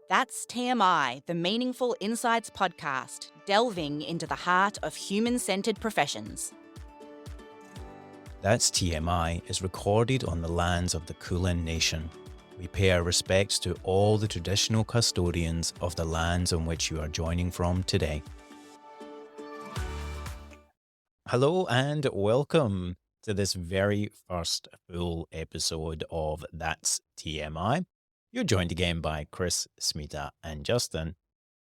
That's TMI, the Meaningful Insights podcast, delving into the heart of human-centered professions. That's TMI is recorded on the lands of the Kulin Nation. We pay our respects to all the traditional custodians of the lands on which you are joining from today. Hello and welcome to this very first full episode of That's TMI. You're joined again by Chris, Smita and Justin.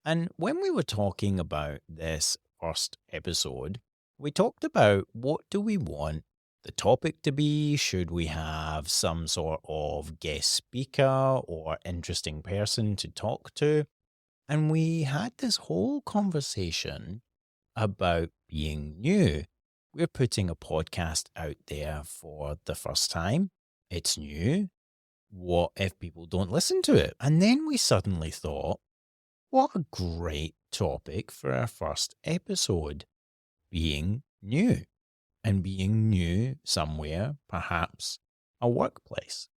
And when we were talking about this first episode, we talked about what do we want the topic to be. Should we have some sort of guest speaker or interesting person to talk to? And we had this whole conversation about being new. We're putting a podcast out there for the first time. It's new. What if people don't listen to it? And then we suddenly thought, what a great topic for our first episode. Being new. And being new somewhere, perhaps a workplace.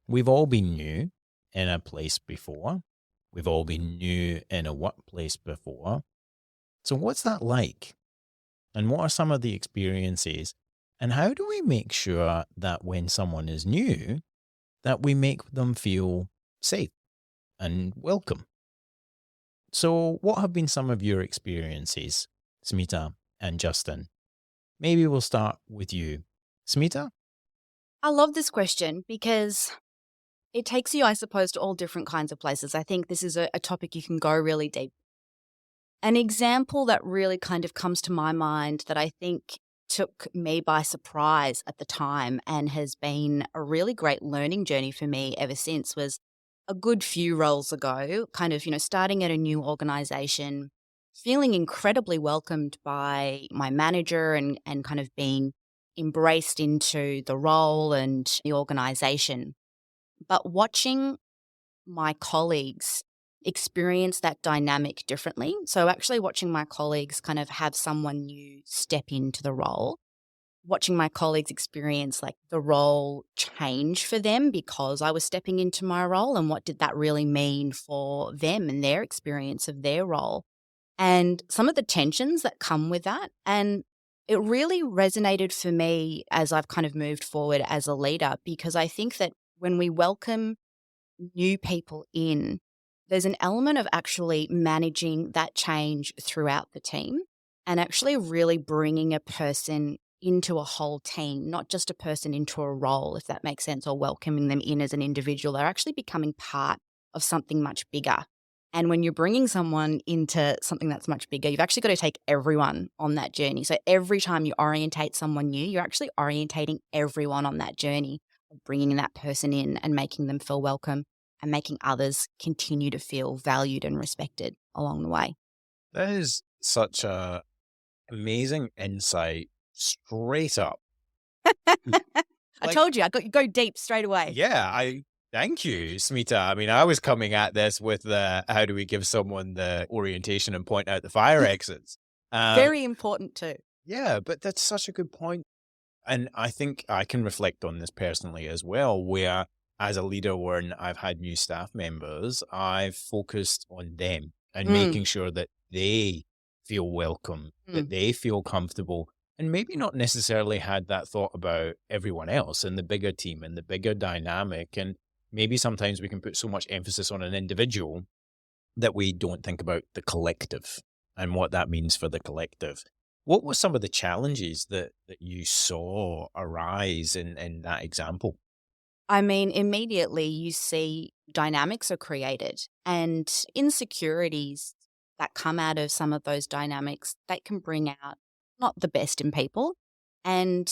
We've all been new in a place before. We've all been new in a workplace before. So what's that like? And what are some of the experiences? And how do we make sure that when someone is new, that we make them feel safe and welcome? So what have been some of your experiences, Smita and Justin? Maybe we'll start with you. Smita? I love this question because it takes you, I suppose, to all different kinds of places. I think this is a topic you can go really deep. An example that really kind of comes to my mind that I think took me by surprise at the time and has been a really great learning journey for me ever since was a good few roles ago, kind of, starting at a new organization, feeling incredibly welcomed by my manager and kind of being embraced into the role and the organization. But watching my colleagues experience that dynamic differently. So actually watching my colleagues kind of have someone new step into the role, watching my colleagues experience like the role change for them because I was stepping into my role and what did that really mean for them and their experience of their role and some of the tensions that come with that. And it really resonated for me as I've kind of moved forward as a leader because I think that when we welcome new people in, there's an element of actually managing that change throughout the team and actually really bringing a person into a whole team, not just a person into a role, if that makes sense, or welcoming them in as an individual. They're actually becoming part of something much bigger. And when you're bringing someone into something that's much bigger, you've actually got to take everyone on that journey. So every time you orientate someone new, you're actually orientating everyone on that journey of bringing that person in and making them feel welcome and making others continue to feel valued and respected along the way. That is such a amazing insight straight up. I told you, I got you go deep straight away. Yeah, thank you, Smita. I mean, I was coming at this with how do we give someone the orientation and point out the fire exits? Very important too. Yeah, but that's such a good point. And I think I can reflect on this personally as well, where as a leader, when I've had new staff members, I've focused on them and making sure that they feel welcome, that they feel comfortable, and maybe not necessarily had that thought about everyone else and the bigger team and the bigger dynamic. And maybe sometimes we can put so much emphasis on an individual that we don't think about the collective and what that means for the collective. What were some of the challenges that you saw arise in that example? I mean, immediately you see dynamics are created and insecurities that come out of some of those dynamics, they can bring out not the best in people. And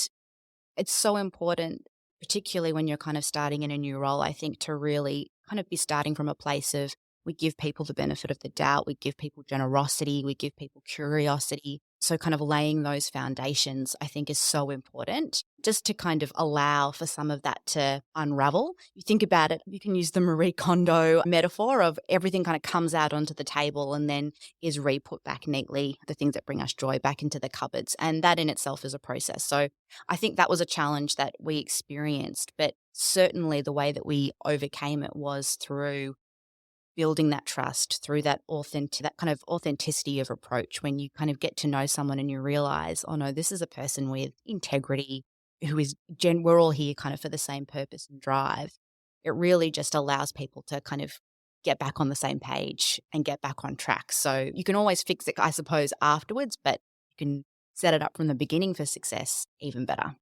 it's so important, particularly when you're kind of starting in a new role, I think, to really kind of be starting from a place of we give people the benefit of the doubt, we give people generosity, we give people curiosity. So kind of laying those foundations, I think, is so important just to kind of allow for some of that to unravel. You think about it, you can use the Marie Kondo metaphor of everything kind of comes out onto the table and then is re-put back neatly, the things that bring us joy back into the cupboards. And that in itself is a process. So I think that was a challenge that we experienced, but certainly the way that we overcame it was through building that trust through that kind of authenticity of approach, when you kind of get to know someone and you realize, oh no, this is a person with integrity who is we're all here kind of for the same purpose and drive. It really just allows people to kind of get back on the same page and get back on track. So you can always fix it, I suppose, afterwards, but you can set it up from the beginning for success even better.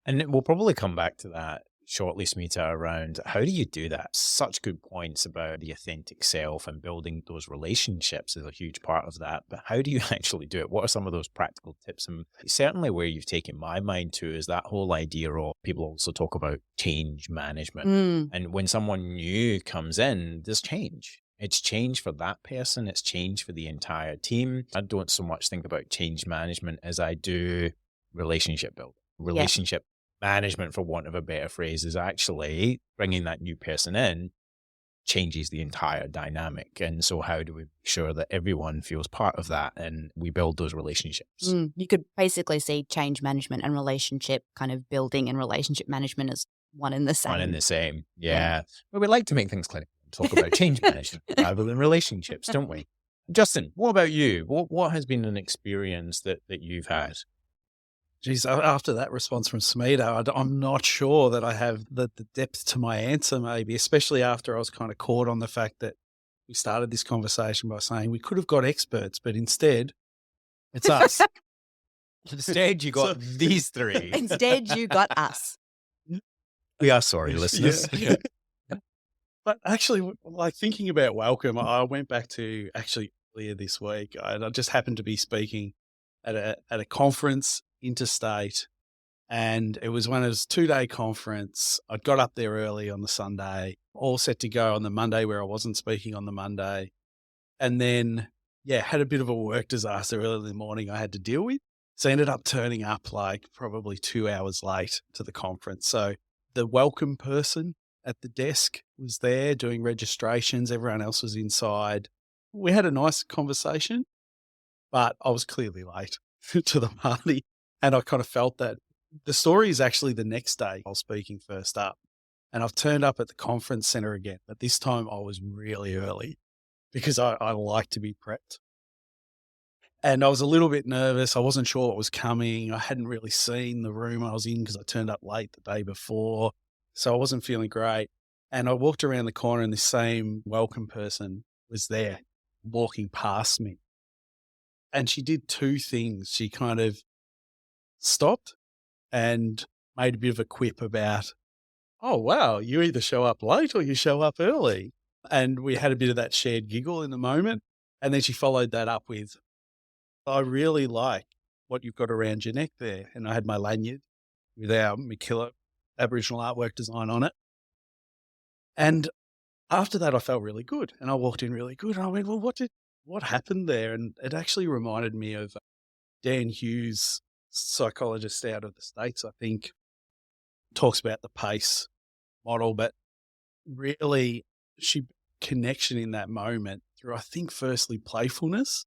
And we'll probably come back to that shortly, Smita, around how do you do that? Such good points about the authentic self and building those relationships is a huge part of that. But how do you actually do it? What are some of those practical tips? And certainly where you've taken my mind to is that whole idea of, people also talk about change management. And when someone new comes in, there's change. It's change for that person. It's change for the entire team. I don't so much think about change management as I do relationship building. Relationship management, for want of a better phrase, is actually bringing that new person in changes the entire dynamic. And so how do we make sure that everyone feels part of that and we build those relationships? You could basically see change management and relationship kind of building and relationship management as one and the same. One and the same. Yeah. But we like to make things clinical and talk about change management rather than relationships, don't we? Justin, what about you? What has been an experience that you've had? Geez, after that response from Smita, I'm not sure that I have the depth to my answer, maybe, especially after I was kind of caught on the fact that we started this conversation by saying we could have got experts, but instead it's us. Instead, you got these three. Instead, you got us. We are sorry, listeners. Yeah. But actually, like thinking about welcome, I went back to actually earlier this week. I just happened to be speaking at a conference interstate, and it was one of those 2-day conference. I got up there early on the Sunday, all set to go on the Monday where I wasn't speaking on the Monday. And then, had a bit of a work disaster early in the morning I had to deal with. So I ended up turning up like probably 2 hours late to the conference. So the welcome person at the desk was there doing registrations. Everyone else was inside. We had a nice conversation, but I was clearly late to the party. And I kind of felt that. The story is actually the next day I was speaking first up, and I've turned up at the conference center again, but this time I was really early because I like to be prepped. And I was a little bit nervous. I wasn't sure what was coming. I hadn't really seen the room I was in because I turned up late the day before. So I wasn't feeling great. And I walked around the corner and the same welcome person was there walking past me. And she did two things. She kind of stopped and made a bit of a quip about, oh, wow, you either show up late or you show up early. And we had a bit of that shared giggle in the moment. And then she followed that up with, I really like what you've got around your neck there. And I had my lanyard with our MacKillop Aboriginal artwork design on it. And after that, I felt really good. And I walked in really good. And I went, well, what happened there? And it actually reminded me of Dan Hughes, psychologist out of the States, I think, talks about the PACE model, but really she connection in that moment through, I think, firstly, playfulness.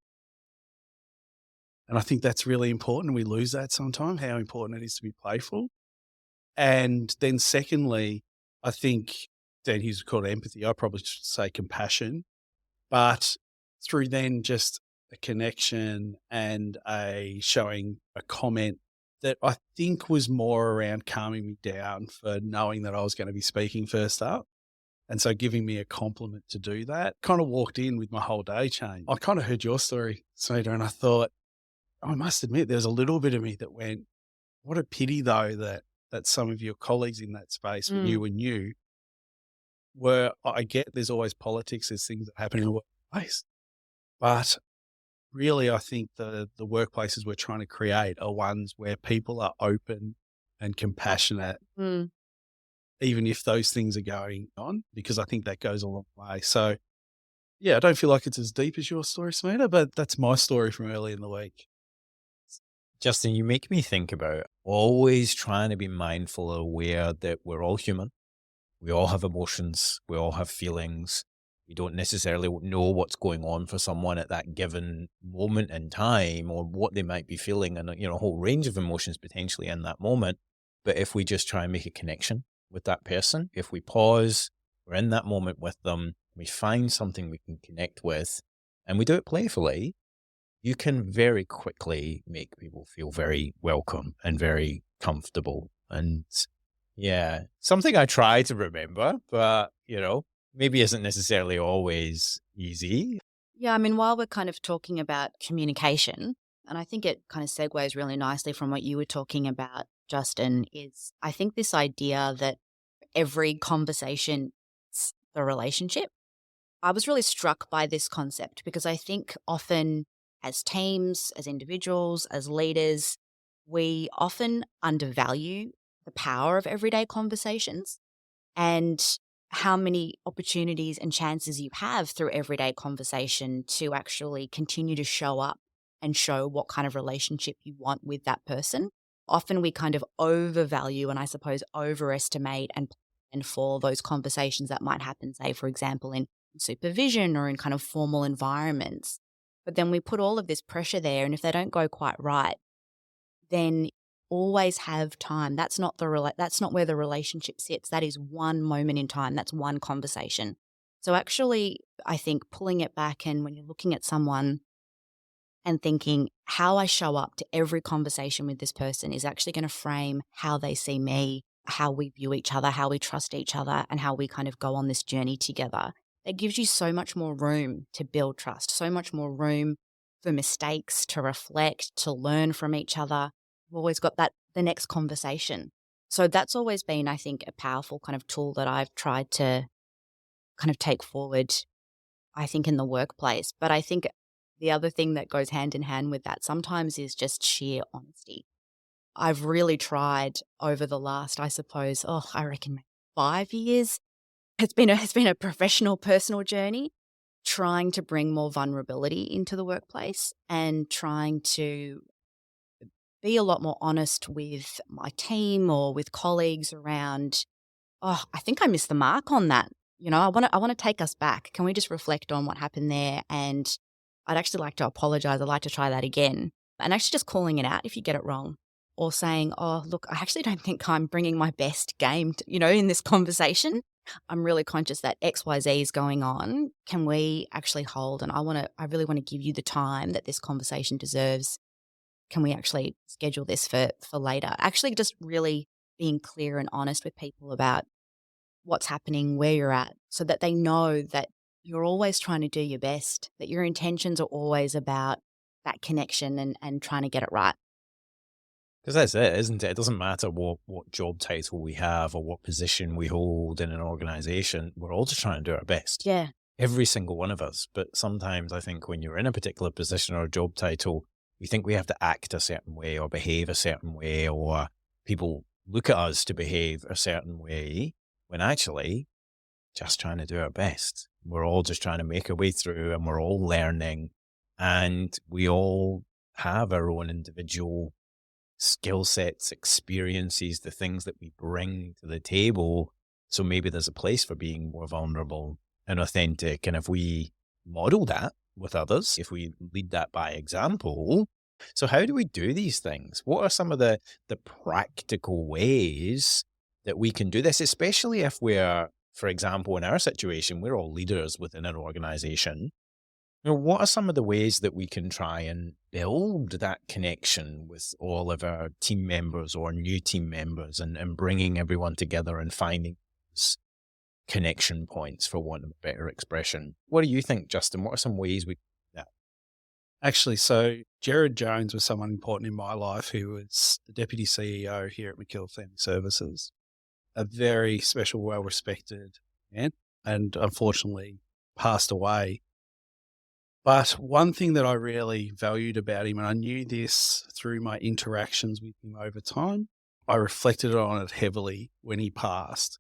And I think that's really important. We lose that sometimes, how important it is to be playful. And then secondly, I think Dan Hughes called it empathy. I probably should say compassion, but through then just a connection and showing a comment that I think was more around calming me down for knowing that I was going to be speaking first up. And so giving me a compliment to do that, kind of walked in with my whole day changed. I kind of heard your story, Smita, and I thought, I must admit, there's a little bit of me that went, what a pity though that some of your colleagues in that space, when you were new, I get there's always politics, there's things that happen in the workplace, but really, I think the workplaces we're trying to create are ones where people are open and compassionate, even if those things are going on, because I think that goes a long way. So, I don't feel like it's as deep as your story, Smita, but that's my story from early in the week. Justin, you make me think about always trying to be mindful and aware that we're all human. We all have emotions. We all have feelings. We don't necessarily know what's going on for someone at that given moment in time or what they might be feeling, and a whole range of emotions potentially in that moment. But if we just try and make a connection with that person, if we pause, we're in that moment with them, we find something we can connect with, and we do it playfully, you can very quickly make people feel very welcome and very comfortable. And yeah, something I try to remember, but, maybe isn't necessarily always easy. Yeah, I mean, while we're kind of talking about communication, and I think it kind of segues really nicely from what you were talking about, Justin, is I think this idea that every conversation is the relationship. I was really struck by this concept because I think often as teams, as individuals, as leaders, we often undervalue the power of everyday conversations and how many opportunities and chances you have through everyday conversation to actually continue to show up and show what kind of relationship you want with that person. Often we kind of overvalue and I suppose overestimate and plan for those conversations that might happen, say, for example, in supervision or in kind of formal environments. But then we put all of this pressure there, and if they don't go quite right, then always have time. That's not where the relationship sits. That is one moment in time. That's one conversation. So actually, I think pulling it back and when you're looking at someone and thinking how I show up to every conversation with this person is actually going to frame how they see me, how we view each other, how we trust each other, and how we kind of go on this journey together. It gives you so much more room to build trust, so much more room for mistakes, to reflect, to learn from each other. We've always got the next conversation. So that's always been, I think, a powerful kind of tool that I've tried to kind of take forward, I think, in the workplace. But I think the other thing that goes hand in hand with that sometimes is just sheer honesty. I've really tried over the last, I suppose, I reckon 5 years. It's been a professional, personal journey, trying to bring more vulnerability into the workplace and trying to be a lot more honest with my team or with colleagues around, I think I missed the mark on that. I want to take us back. Can we just reflect on what happened there? And I'd actually like to apologize. I'd like to try that again. And actually just calling it out if you get it wrong or saying, oh, look, I actually don't think I'm bringing my best game, in this conversation. I'm really conscious that XYZ is going on. Can we actually hold? And I really want to give you the time that this conversation deserves. Can we actually schedule this for later? Actually just really being clear and honest with people about what's happening, where you're at, so that they know that you're always trying to do your best, that your intentions are always about that connection and trying to get it right. Because that's it, isn't it? It doesn't matter what job title we have or what position we hold in an organization. We're all just trying to do our best. Yeah. Every single one of us. But sometimes I think when you're in a particular position or job title, we think we have to act a certain way or behave a certain way, or people look at us to behave a certain way, when actually just trying to do our best. We're all just trying to make our way through, and we're all learning, and we all have our own individual skill sets, experiences, the things that we bring to the table. So maybe there's a place for being more vulnerable and authentic. And if we model that with others, if we lead that by example. So how do we do these things? What are some of the practical ways that we can do this, especially if we're, for example, in our situation, we're all leaders within an organization. What are some of the ways that we can try and build that connection with all of our team members or new team members and bringing everyone together and finding connection points, for want of a better expression? What do you think, Justin? What are some ways we do that? Actually, so Jared Jones was someone important in my life who was the Deputy CEO here at MacKillop Family Services. A very special, well-respected man, and unfortunately passed away. But one thing that I really valued about him, and I knew this through my interactions with him over time, I reflected on it heavily when he passed,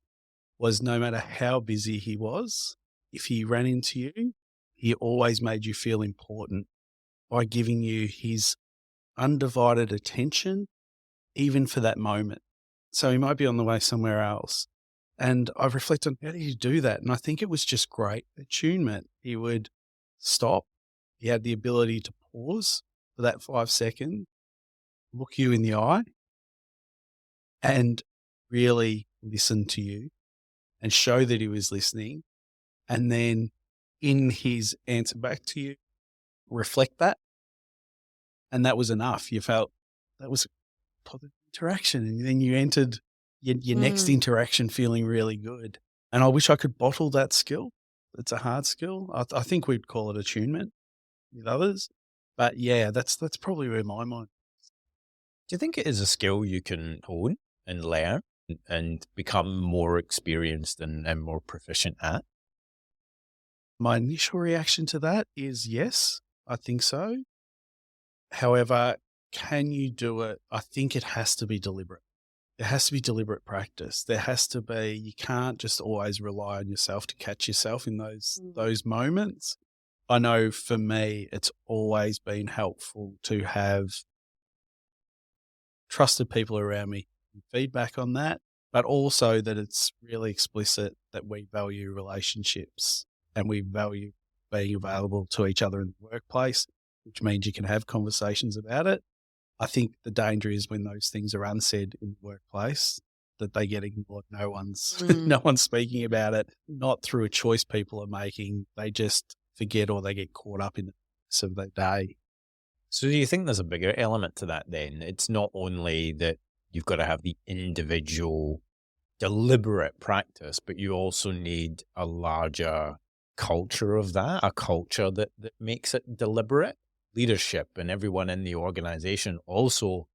was no matter how busy he was, if he ran into you, he always made you feel important by giving you his undivided attention, even for that moment. So he might be on the way somewhere else. And I've reflected on how did he do that? And I think it was just great attunement. He would stop. He had the ability to pause for that 5 seconds, look you in the eye, and really listen to you and show that he was listening and then in his answer back to you, reflect that. And that was enough. You felt that was a positive interaction. And then you entered your next interaction feeling really good. And I wish I could bottle that skill. It's a hard skill. I think we'd call it attunement with others. But yeah, that's probably where my mind. Do you think it is a skill you can hone and learn and become more experienced and more proficient at? My initial reaction to that is yes, I think so. However, can you do it? I think it has to be deliberate. There has to be deliberate practice. There has to be, you can't just always rely on yourself to catch yourself in those moments. I know for me, it's always been helpful to have trusted people around me, feedback on that, but also that it's really explicit that we value relationships and we value being available to each other in the workplace, which means you can have conversations about it. I think the danger is when those things are unsaid in the workplace, that they get ignored. No one's speaking about it, not through a choice people are making. They just forget or they get caught up in the mess of their day. So do you think there's a bigger element to that then? It's not only that you've got to have the individual deliberate practice, but you also need a larger culture of that, a culture that makes it deliberate. Leadership and everyone in the organization also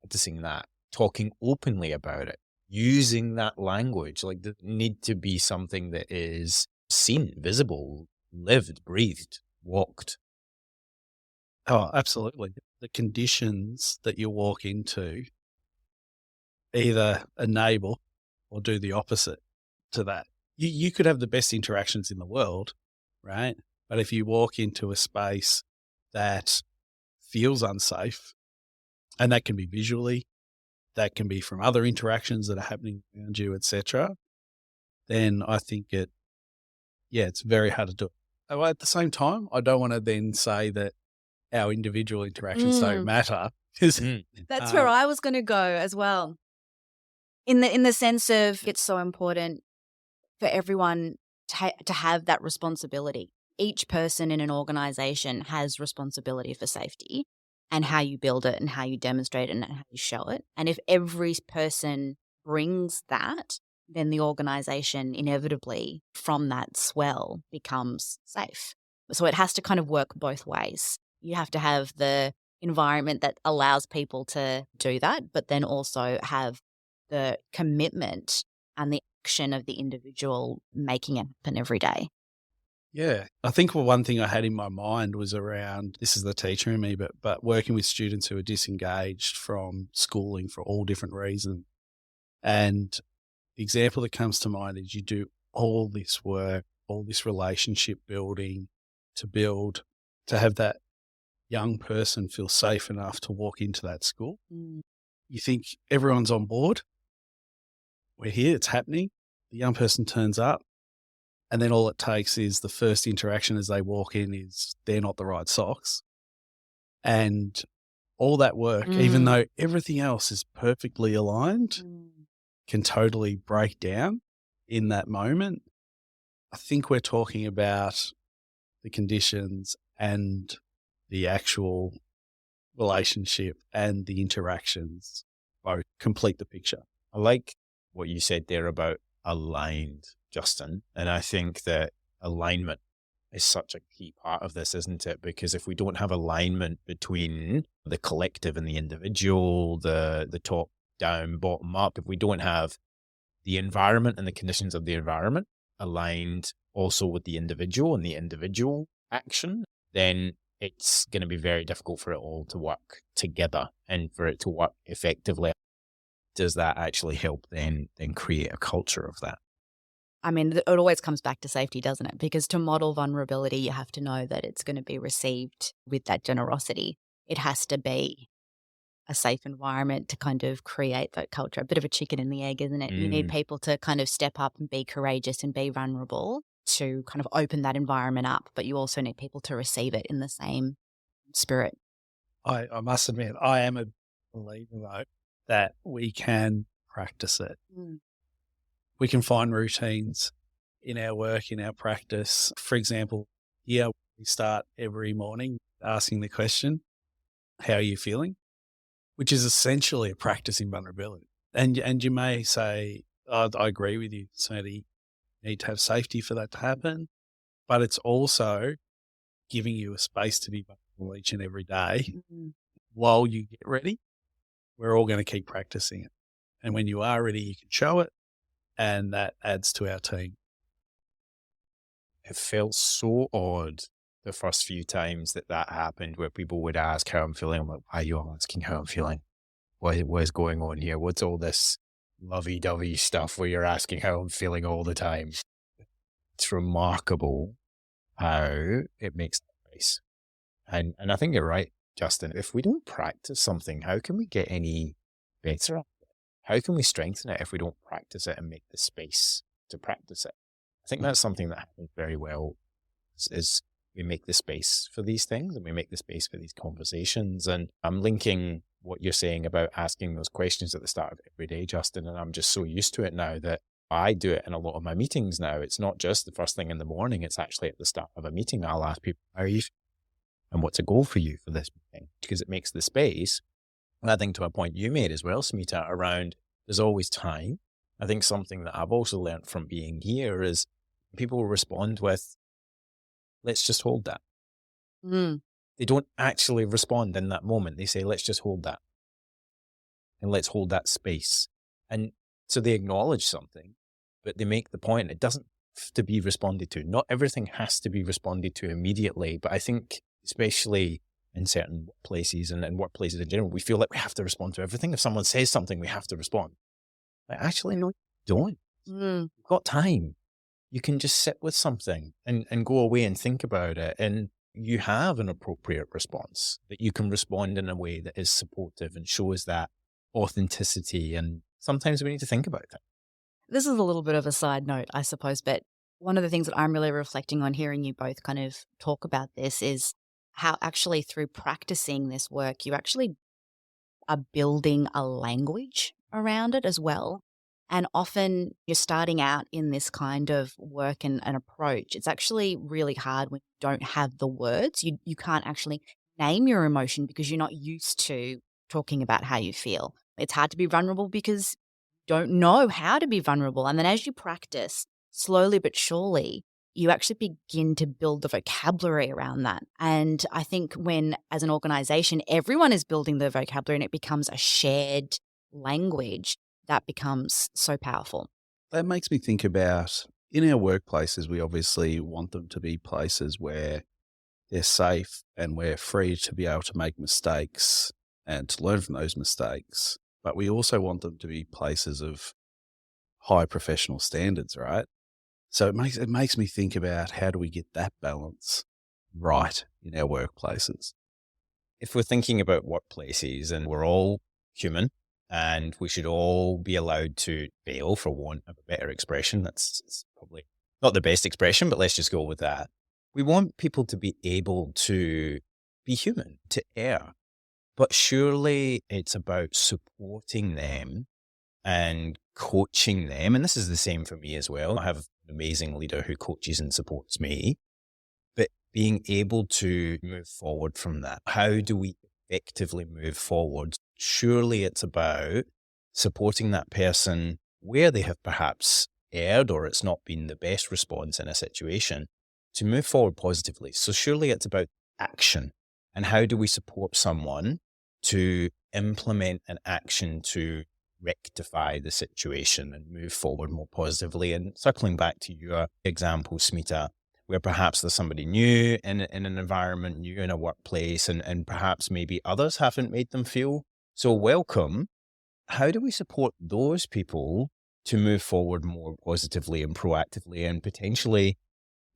practicing that, talking openly about it, using that language. Like there need to be something that is seen, visible, lived, breathed, walked. Oh, absolutely. The conditions that you walk into either enable or do the opposite to that. You could have the best interactions in the world, right? But if you walk into a space that feels unsafe, and that can be visually, that can be from other interactions that are happening around you, etc., then I think it's very hard to do it. Oh, at the same time, I don't want to then say that our individual interactions don't matter. That's where I was going to go as well. In the sense of it's so important for everyone to have that responsibility. Each person in an organization has responsibility for safety and how you build it and how you demonstrate it and how you show it. And if every person brings that, then the organization inevitably from that swell becomes safe. So it has to kind of work both ways. You have to have the environment that allows people to do that, but then also have the commitment and the action of the individual making it happen every day. Yeah. I think one thing I had in my mind was around, this is the teacher in me, but working with students who are disengaged from schooling for all different reasons. And the example that comes to mind is you do all this work, all this relationship building to have that young person feel safe enough to walk into that school. You think everyone's on board. We're here. It's happening. The young person turns up. And then all it takes is the first interaction as they walk in is they're not the right socks. And all that work, even though everything else is perfectly aligned, can totally break down in that moment. I think we're talking about the conditions and the actual relationship and the interactions both complete the picture. I like what you said there about aligned, Justin. And I think that alignment is such a key part of this, isn't it? Because if we don't have alignment between the collective and the individual, the top down, bottom up, if we don't have the environment and the conditions of the environment aligned also with the individual and the individual action, then it's going to be very difficult for it all to work together and for it to work effectively. Does that actually help then create a culture of that? I mean, it always comes back to safety, doesn't it? Because to model vulnerability, you have to know that it's going to be received with that generosity. It has to be a safe environment to kind of create that culture. A bit of a chicken and the egg, isn't it? You need people to kind of step up and be courageous and be vulnerable to kind of open that environment up, but you also need people to receive it in the same spirit. I must admit, I am a believer, though, that we can practice it. We can find routines in our work, in our practice. For example, here we start every morning asking the question, how are you feeling? Which is essentially a practice in vulnerability. And you may say, I agree with you, Sandy, you need to have safety for that to happen, but it's also giving you a space to be vulnerable each and every day. Mm-hmm. While you get ready, we're all going to keep practicing it. And when you are ready, you can show it, and that adds to our team. It felt so odd the first few times that happened, where people would ask how I'm feeling. I'm like, why are you all asking how I'm feeling? What is going on here? What's all this lovey-dovey stuff where you're asking how I'm feeling all the time? It's remarkable how it makes the choice. And I think you're right, Justin. If we don't practice something, how can we get any better at it? How can we strengthen it if we don't practice it and make the space to practice it? I think that's something that happens very well is we make the space for these things and we make the space for these conversations. And I'm linking what you're saying about asking those questions at the start of every day, Justin, and I'm just so used to it now that I do it in a lot of my meetings now. It's not just the first thing in the morning. It's actually at the start of a meeting. I'll ask people, how are you feeling? And what's a goal for you for this meeting? Because it makes the space. And I think to a point you made as well, Smita, around there's always time. I think something that I've also learned from being here is people respond with, let's just hold that. Mm. They don't actually respond in that moment. They say, let's just hold that. And let's hold that space. And so they acknowledge something, but they make the point. It doesn't have to be responded to. Not everything has to be responded to immediately. But I think, especially in certain places and workplaces in general, we feel like we have to respond to everything. If someone says something, we have to respond. Like, actually, no, you don't. Mm. You've got time. You can just sit with something and go away and think about it. And you have an appropriate response, that you can respond in a way that is supportive and shows that authenticity. And sometimes we need to think about that. This is a little bit of a side note, I suppose, but one of the things that I'm really reflecting on hearing you both kind of talk about this is how actually through practicing this work, you actually are building a language around it as well. And often you're starting out in this kind of work and approach. It's actually really hard when you don't have the words. You can't actually name your emotion because you're not used to talking about how you feel. It's hard to be vulnerable because you don't know how to be vulnerable. And then as you practice, slowly but surely, you actually begin to build the vocabulary around that. And I think when, as an organization, everyone is building the vocabulary and it becomes a shared language, that becomes so powerful. That makes me think about, in our workplaces, we obviously want them to be places where they're safe and we're free to be able to make mistakes and to learn from those mistakes. But we also want them to be places of high professional standards, right? So it makes me think about, how do we get that balance right in our workplaces? If we're thinking about workplaces, and we're all human and we should all be allowed to fail, for want of a better expression, that's probably not the best expression, but let's just go with that. We want people to be able to be human, to err, but surely it's about supporting them and coaching them. And this is the same for me as well. I have an amazing leader who coaches and supports me, but being able to move forward from that. How do we effectively move forward? Surely it's about supporting that person where they have perhaps erred or it's not been the best response in a situation to move forward positively. So surely it's about action. And how do we support someone to implement an action to rectify the situation and move forward more positively? And circling back to your example, Smita, where perhaps there's somebody new in an environment, new in a workplace, and perhaps maybe others haven't made them feel so welcome. How do we support those people to move forward more positively and proactively and potentially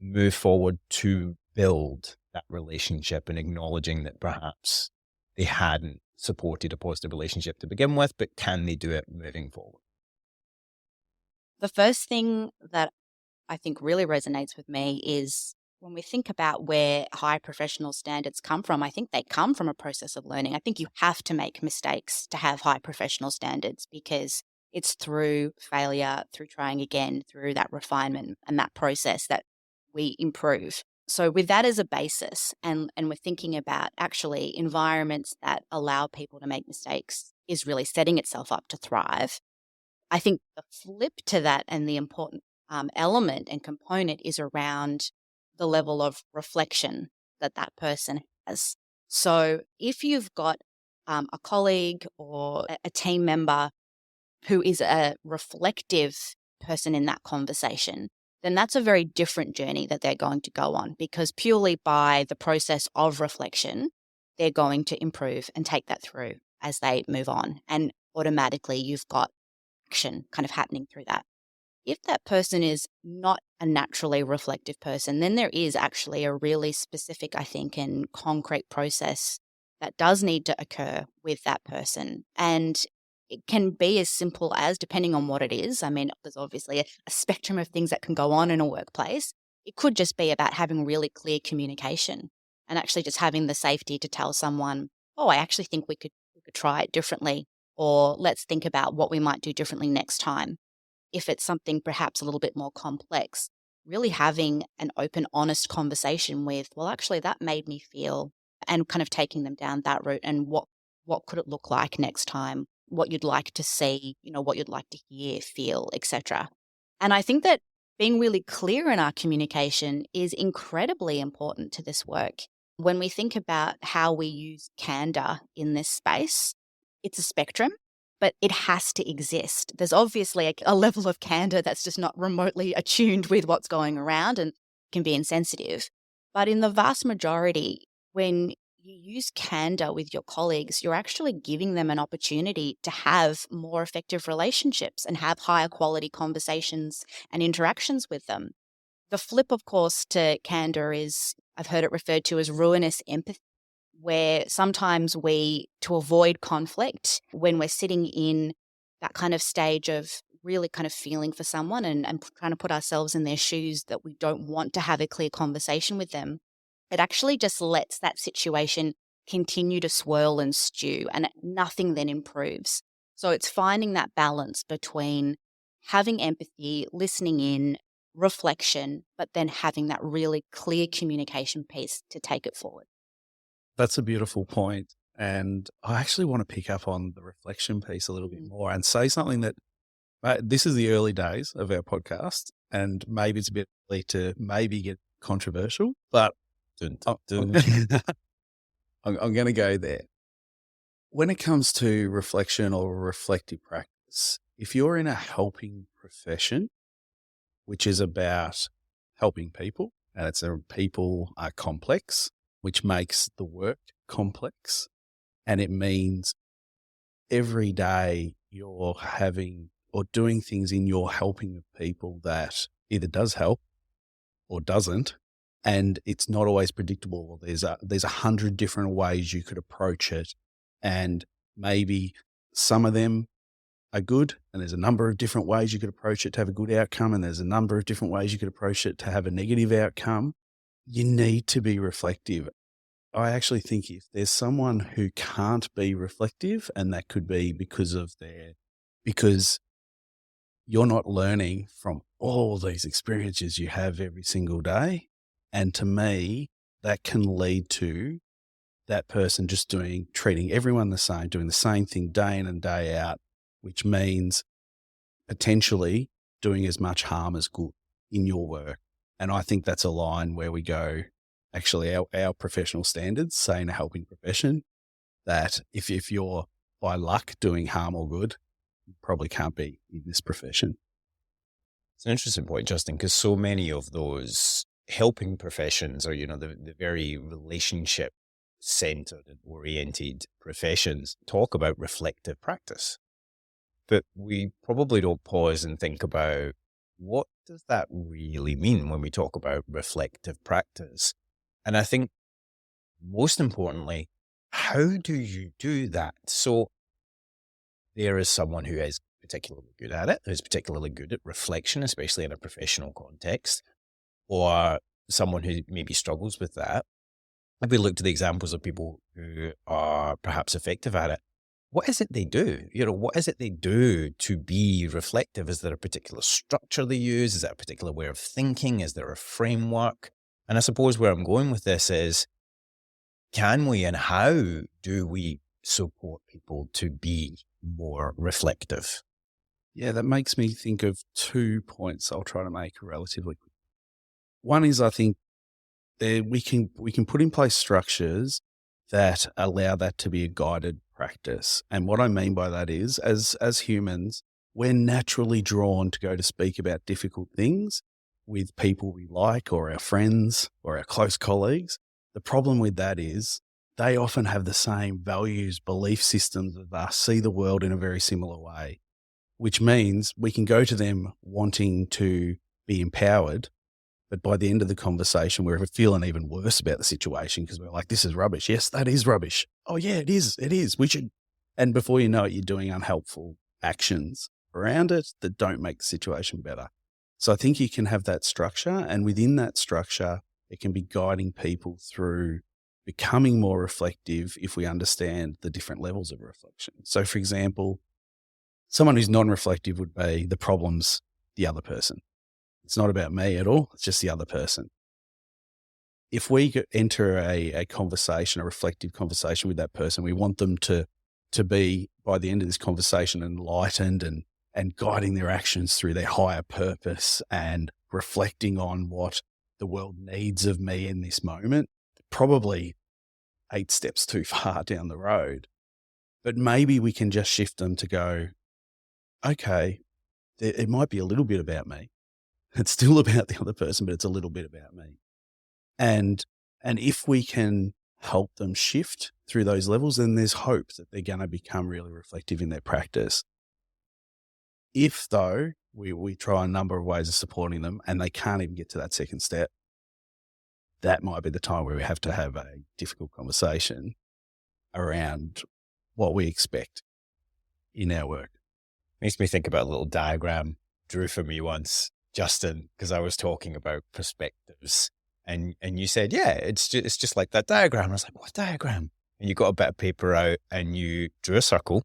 move forward to build that relationship, and acknowledging that perhaps they hadn't supported a positive relationship to begin with, but can they do it moving forward? The first thing that I think really resonates with me is when we think about where high professional standards come from, I think they come from a process of learning. I think you have to make mistakes to have high professional standards because It's through failure, through trying again, through that refinement and that process that we improve. So with that as a basis, and we're thinking about actually environments that allow people to make mistakes is really setting itself up to thrive. I think the flip to that and the important element and component is around the level of reflection that that person has. So if you've got a colleague or a team member who is a reflective person in that conversation, then that's a very different journey that they're going to go on, because purely by the process of reflection, they're going to improve and take that through as they move on. And automatically you've got action kind of happening through that. If that person is not a naturally reflective person, then there is actually a really specific, I think, and concrete process that does need to occur with that person. And it can be as simple as, depending on what it is, I mean, there's obviously a spectrum of things that can go on in a workplace. It could just be about having really clear communication and actually just having the safety to tell someone, oh, I actually think we could try it differently, or let's think about what we might do differently next time. If it's something perhaps a little bit more complex, really having an open, honest conversation with, well, actually, that made me feel, and kind of taking them down that route, and what could it look like next time, what you'd like to see, what you'd like to hear, feel, etc. And I think that being really clear in our communication is incredibly important to this work. When we think about how we use candour in this space, it's a spectrum, but it has to exist. There's obviously a level of candour that's just not remotely attuned with what's going around and can be insensitive. But in the vast majority, when you use candour with your colleagues, you're actually giving them an opportunity to have more effective relationships and have higher quality conversations and interactions with them. The flip, of course, to candour is, I've heard it referred to as ruinous empathy, where sometimes we, to avoid conflict, when we're sitting in that kind of stage of really kind of feeling for someone and trying to put ourselves in their shoes, that we don't want to have a clear conversation with them, it actually just lets that situation continue to swirl and stew, and nothing then improves. So it's finding that balance between having empathy, listening in, reflection, but then having that really clear communication piece to take it forward. That's a beautiful point. And I actually want to pick up on the reflection piece a little bit more and say something that this is the early days of our podcast, and maybe it's a bit early to maybe get controversial, but I'm going to go there. When it comes to reflection or reflective practice, if you're in a helping profession, which is about helping people, and people are complex, which makes the work complex, and it means every day you're having or doing things in your helping of people that either does help or doesn't, and it's not always predictable. There's 100 different ways you could approach it, and maybe some of them are good, and there's a number of different ways you could approach it to have a good outcome, and there's a number of different ways you could approach it to have a negative outcome. You need to be reflective. I actually think if there's someone who can't be reflective, and that could be because you're not learning from all these experiences you have every single day. And to me, that can lead to that person just treating everyone the same, doing the same thing day in and day out, which means potentially doing as much harm as good in your work. And I think that's a line where we go, actually our professional standards say in a helping profession that if you're by luck doing harm or good, you probably can't be in this profession. It's an interesting point, Justin, because so many of those helping professions or, the very relationship-centered and oriented professions talk about reflective practice. But we probably don't pause and think about what does that really mean when we talk about reflective practice? And I think most importantly, how do you do that? So there is someone who is particularly good at it, who's particularly good at reflection, especially in a professional context, or someone who maybe struggles with that. If we look to the examples of people who are perhaps effective at it, what is it they do? What is it they do to be reflective? Is there a particular structure they use? Is that a particular way of thinking? Is there a framework? And I suppose where I'm going with this is, can we and how do we support people to be more reflective? Yeah, that makes me think of 2 points I'll try to make relatively quick. One is, I think we can put in place structures that allow that to be a guided practice. And what I mean by that is, as humans, we're naturally drawn to go to speak about difficult things with people we like, or our friends, or our close colleagues. The problem with that is they often have the same values, belief systems as us, see the world in a very similar way, which means we can go to them wanting to be empowered, but by the end of the conversation, we're feeling even worse about the situation because we're like, this is rubbish. Yes, that is rubbish. Oh, yeah, it is. It is. We should. And before you know it, you're doing unhelpful actions around it that don't make the situation better. So I think you can have that structure, and within that structure, it can be guiding people through becoming more reflective if we understand the different levels of reflection. So, for example, someone who's non-reflective would be the problem's the other person. It's not about me at all. It's just the other person. If we enter a conversation, a reflective conversation with that person, we want them to be, by the end of this conversation, enlightened and guiding their actions through their higher purpose and reflecting on what the world needs of me in this moment. Probably 8 steps too far down the road. But maybe we can just shift them to go, okay, it might be a little bit about me. It's still about the other person, but it's a little bit about me. And if we can help them shift through those levels, then there's hope that they're going to become really reflective in their practice. If, though, we try a number of ways of supporting them and they can't even get to that second step, that might be the time where we have to have a difficult conversation around what we expect in our work. Makes me think about a little diagram drew for me once, Justin, because I was talking about perspectives, and you said, yeah, it's just like that diagram. I was like, what diagram? And you got a bit of paper out and you drew a circle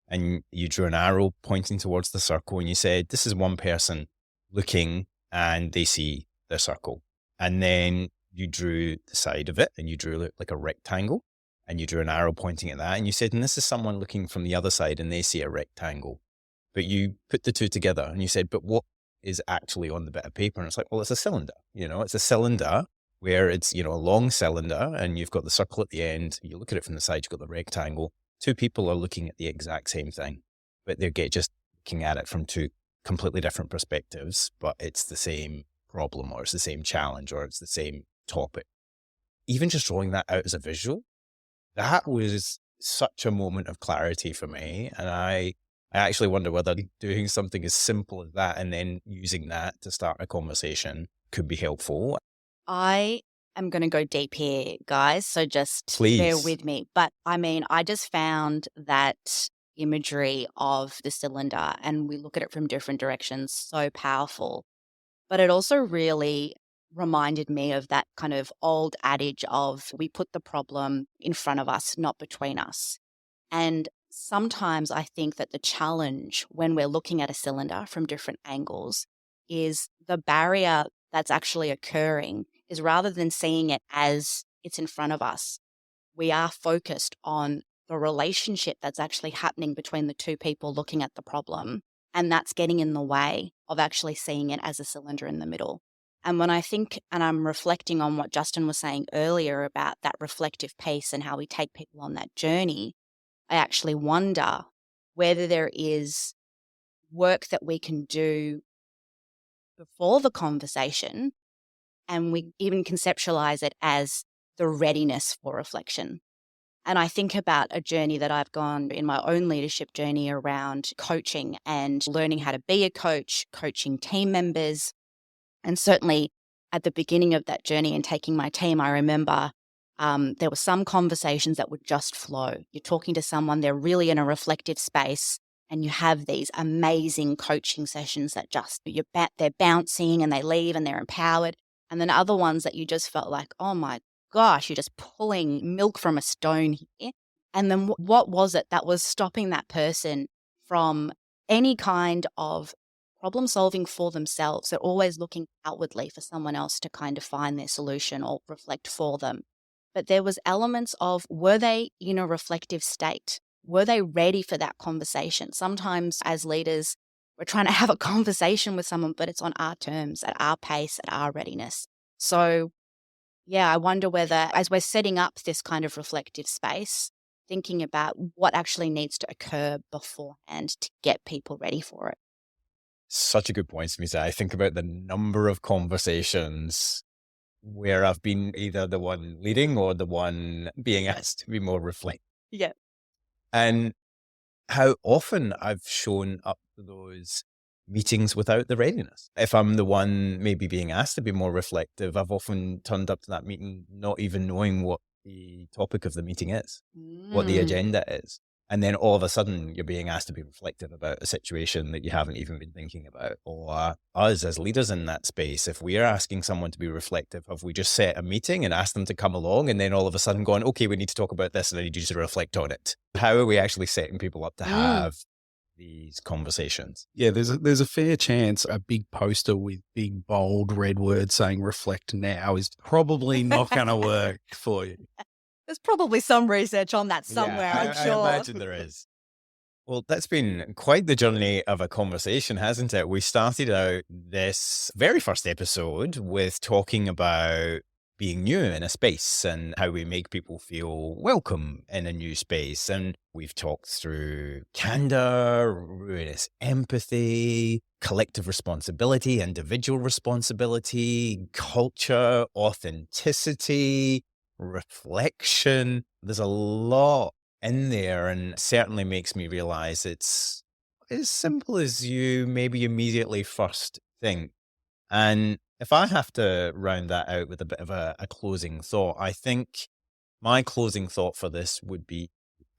and you drew an arrow pointing towards the circle, and you said, this is one person looking and they see the circle. And then you drew the side of it and you drew like a rectangle and you drew an arrow pointing at that. And you said, and this is someone looking from the other side and they see a rectangle. But you put the two together and you said, but what is actually on the bit of paper? And it's like, well, it's a cylinder, it's a cylinder where it's, a long cylinder and you've got the circle at the end. You look at it from the side, you've got the rectangle. Two people are looking at the exact same thing, but they're just looking at it from two completely different perspectives, but it's the same problem, or it's the same challenge, or it's the same topic. Even just drawing that out as a visual, that was such a moment of clarity for me. And I actually wonder whether doing something as simple as that and then using that to start a conversation could be helpful. I am going to go deep here, guys, so just Please bear with me. But I just found that imagery of the cylinder, and we look at it from different directions, so powerful. But it also really reminded me of that kind of old adage of we put the problem in front of us, not between us. And sometimes I think that the challenge when we're looking at a cylinder from different angles is the barrier that's actually occurring is, rather than seeing it as it's in front of us, we are focused on the relationship that's actually happening between the two people looking at the problem. And that's getting in the way of actually seeing it as a cylinder in the middle. And when I think, and I'm reflecting on what Justin was saying earlier about that reflective pace and how we take people on that journey, I actually wonder whether there is work that we can do before the conversation, and we even conceptualize it as the readiness for reflection. And I think about a journey that I've gone in my own leadership journey around coaching and learning how to be a coach, coaching team members. And certainly at the beginning of that journey and taking my team, I remember there were some conversations that would just flow. You're talking to someone, they're really in a reflective space, and you have these amazing coaching sessions that just, they're bouncing and they leave and they're empowered. And then other ones that you just felt like, oh my gosh, you're just pulling milk from a stone here. And then what was it that was stopping that person from any kind of problem solving for themselves? They're always looking outwardly for someone else to kind of find their solution or reflect for them. But there was elements of, were they in a reflective state? Were they ready for that conversation? Sometimes as leaders, we're trying to have a conversation with someone, but it's on our terms, at our pace, at our readiness. So yeah, I wonder whether, as we're setting up this kind of reflective space, thinking about what actually needs to occur beforehand to get people ready for it. Such a good point, Smita. I think about the number of conversations where I've been either the one leading or the one being asked to be more reflective. Yeah. And how often I've shown up to those meetings without the readiness. If I'm the one maybe being asked to be more reflective, I've often turned up to that meeting not even knowing what the topic of the meeting is, what the agenda is. And then all of a sudden you're being asked to be reflective about a situation that you haven't even been thinking about. Or us as leaders in that space, if we are asking someone to be reflective, have we just set a meeting and asked them to come along and then all of a sudden going, okay, we need to talk about this and I need you to reflect on it? How are we actually setting people up to have these conversations? Yeah, there's a fair chance a big poster with big bold red words saying reflect now is probably not going to work for you. There's probably some research on that somewhere, I'm sure. I imagine there is. Well, that's been quite the journey of a conversation, hasn't it? We started out this very first episode with talking about being new in a space and how we make people feel welcome in a new space. And we've talked through candour, empathy, collective responsibility, individual responsibility, culture, authenticity, reflection. There's a lot in there, and certainly makes me realize it's as simple as you maybe immediately first think. And if I have to round that out with a bit of a closing thought, I think my closing thought for this would be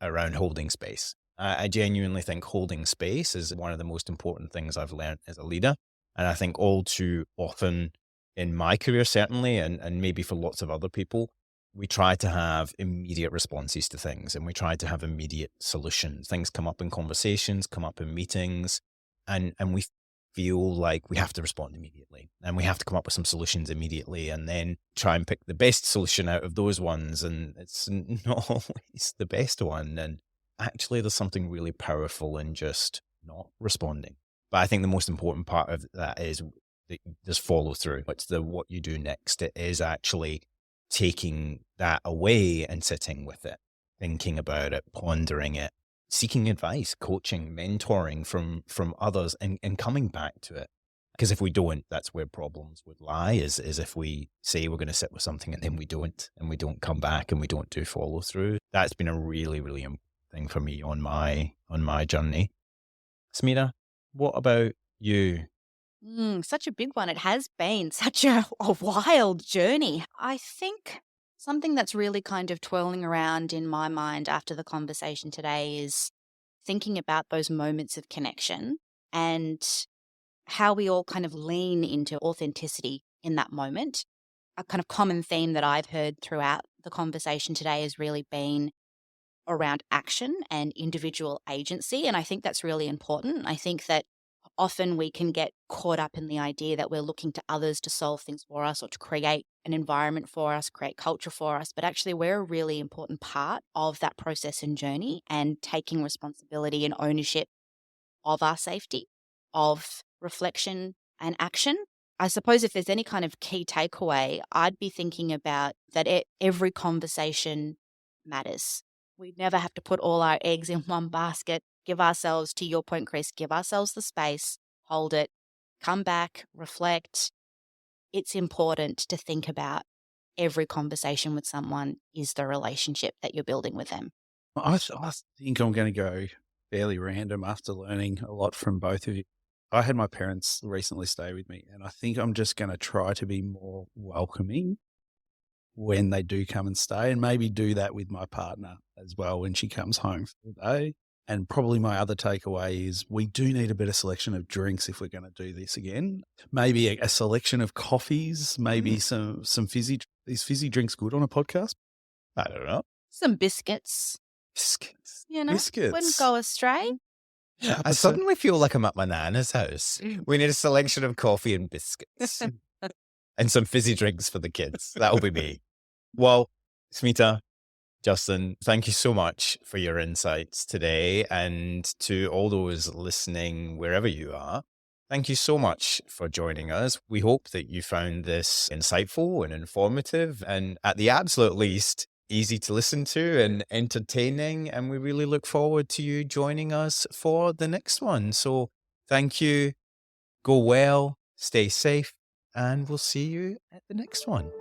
around holding space. I genuinely think holding space is one of the most important things I've learned as a leader. And I think all too often in my career, certainly, and maybe for lots of other people, we try to have immediate responses to things and we try to have immediate solutions. Things come up in conversations, come up in meetings, and we feel like we have to respond immediately and we have to come up with some solutions immediately and then try and pick the best solution out of those ones. And it's not always the best one. And actually there's something really powerful in just not responding. But I think the most important part of that is that there's follow through. It's what you do next. It is actually taking that away and sitting with it, thinking about it, pondering it, seeking advice, coaching, mentoring from others and coming back to it. Because if we don't, that's where problems would lie, is if we say we're going to sit with something and then we don't come back and we don't do follow through. That's been a really, really important thing for me on my journey. Smita, what about you? Such a big one. It has been such a wild journey. I think something that's really kind of twirling around in my mind after the conversation today is thinking about those moments of connection and how we all kind of lean into authenticity in that moment. A kind of common theme that I've heard throughout the conversation today has really been around action and individual agency. And I think that's really important. I think that often we can get caught up in the idea that we're looking to others to solve things for us or to create an environment for us, create culture for us. But actually, we're a really important part of that process and journey and taking responsibility and ownership of our safety, of reflection and action. I suppose if there's any kind of key takeaway, I'd be thinking about that every conversation matters. We never have to put all our eggs in one basket. Give ourselves, to your point, Chris, give ourselves the space, hold it, come back, reflect. It's important to think about every conversation with someone is the relationship that you're building with them. I think I'm going to go fairly random after learning a lot from both of you. I had my parents recently stay with me, and I think I'm just going to try to be more welcoming when they do come and stay, and maybe do that with my partner as well when she comes home for the day. And probably my other takeaway is we do need a better selection of drinks if we're going to do this again. Maybe a selection of coffees, maybe some fizzy. Is fizzy drinks good on a podcast? I don't know. Some biscuits. Biscuits. You know, wouldn't Biscuits. go astray. I suddenly feel like I'm at my nana's house. We need a selection of coffee and biscuits and some fizzy drinks for the kids. That'll be me. Well, Smita, Justin, thank you so much for your insights today. And to all those listening, wherever you are, thank you so much for joining us. We hope that you found this insightful and informative, and at the absolute least, easy to listen to and entertaining. And we really look forward to you joining us for the next one. So thank you. Go well, stay safe, and we'll see you at the next one.